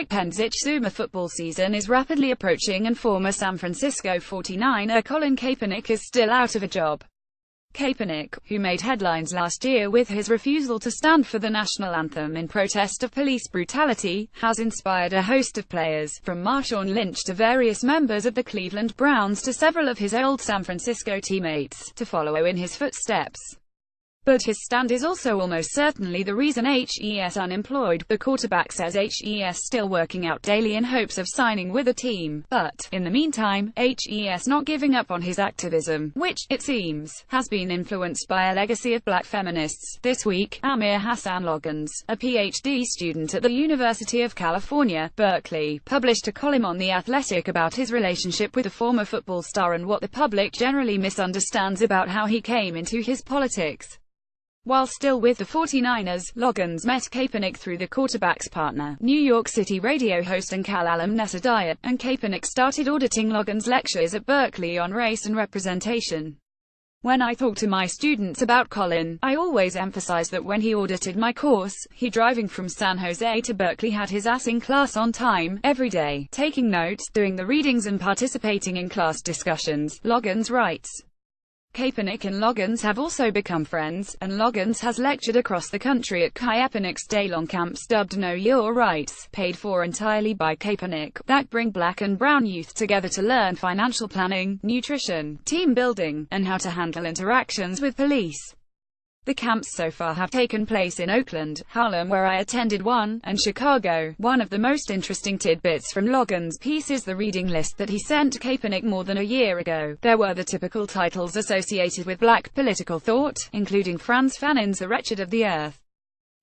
historic Penn-Zuma football season is rapidly approaching and former San Francisco 49er Colin Kaepernick is still out of a job. Kaepernick, who made headlines last year with his refusal to stand for the national anthem in protest of police brutality, has inspired a host of players, from Marshawn Lynch to various members of the Cleveland Browns to several of his old San Francisco teammates, to follow in his footsteps. But his stand is also almost certainly the reason he's unemployed. The quarterback says he's still working out daily in hopes of signing with a team, but, in the meantime, he's not giving up on his activism, which, it seems, has been influenced by a legacy of black feminists. This week, Amir Hassan Loggins, a PhD student at the University of California, Berkeley, published a column on The Athletic about his relationship with a former football star and what the public generally misunderstands about how he came into his politics. While still with the 49ers, Loggins met Kaepernick through the quarterback's partner, New York City radio host and Cal alum Nessa Dyer, and Kaepernick started auditing Loggins' lectures at Berkeley on race and representation. When I talk to my students about Colin, I always emphasize that when he audited my course, he driving from San Jose to Berkeley had his ass in class on time, every day, taking notes, doing the readings and participating in class discussions, Loggins writes. Kaepernick and Loggins have also become friends, and Loggins has lectured across the country at Kaepernick's day-long camps dubbed Know Your Rights, paid for entirely by Kaepernick, that bring black and brown youth together to learn financial planning, nutrition, team building, and how to handle interactions with police. The camps so far have taken place in Oakland, Harlem where I attended one, and Chicago. One of the most interesting tidbits from Loggins' piece is the reading list that he sent Kaepernick more than a year ago. There were the typical titles associated with black political thought, including Frantz Fanon's The Wretched of the Earth.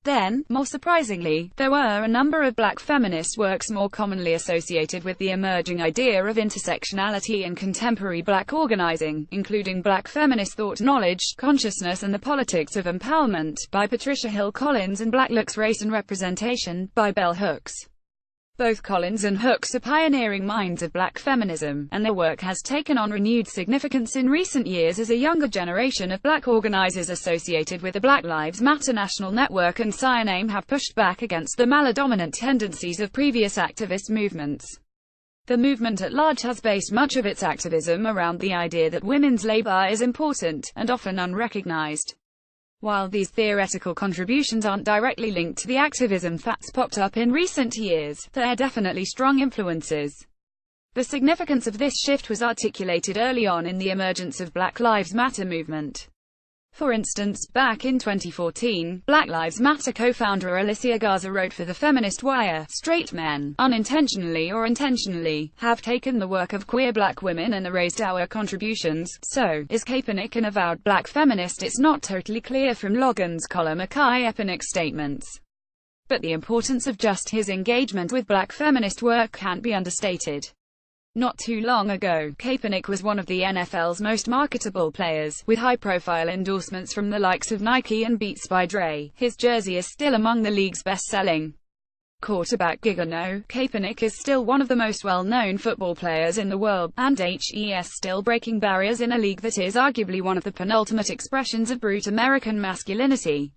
Then, more surprisingly, there were a number of black feminist works more commonly associated with the emerging idea of intersectionality and contemporary black organizing, including Black Feminist Thought, Knowledge, Consciousness and the Politics of Empowerment, by Patricia Hill Collins, and Black Looks, Race and Representation, by Bell Hooks. Both Collins and Hooks are pioneering minds of black feminism, and their work has taken on renewed significance in recent years as a younger generation of black organizers associated with the Black Lives Matter National Network and SciName have pushed back against the male-dominant tendencies of previous activist movements. The movement at large has based much of its activism around the idea that women's labor is important, and often unrecognized. While these theoretical contributions aren't directly linked to the activism that's popped up in recent years, they're definitely strong influences. The significance of this shift was articulated early on in the emergence of Black Lives Matter movement. For instance, back in 2014, Black Lives Matter co-founder Alicia Garza wrote for the Feminist Wire, "Straight men, unintentionally or intentionally, have taken the work of queer black women and erased our contributions." So, is Kaepernick an avowed black feminist? It's not totally clear from Loggins' column or Kaepernick's statements. But the importance of just his engagement with black feminist work can't be understated. Not too long ago, Kaepernick was one of the NFL's most marketable players, with high-profile endorsements from the likes of Nike and Beats by Dre. His jersey is still among the league's best-selling. Quarterback gig or no, Kaepernick is still one of the most well-known football players in the world, and he's still breaking barriers in a league that is arguably one of the penultimate expressions of brute American masculinity.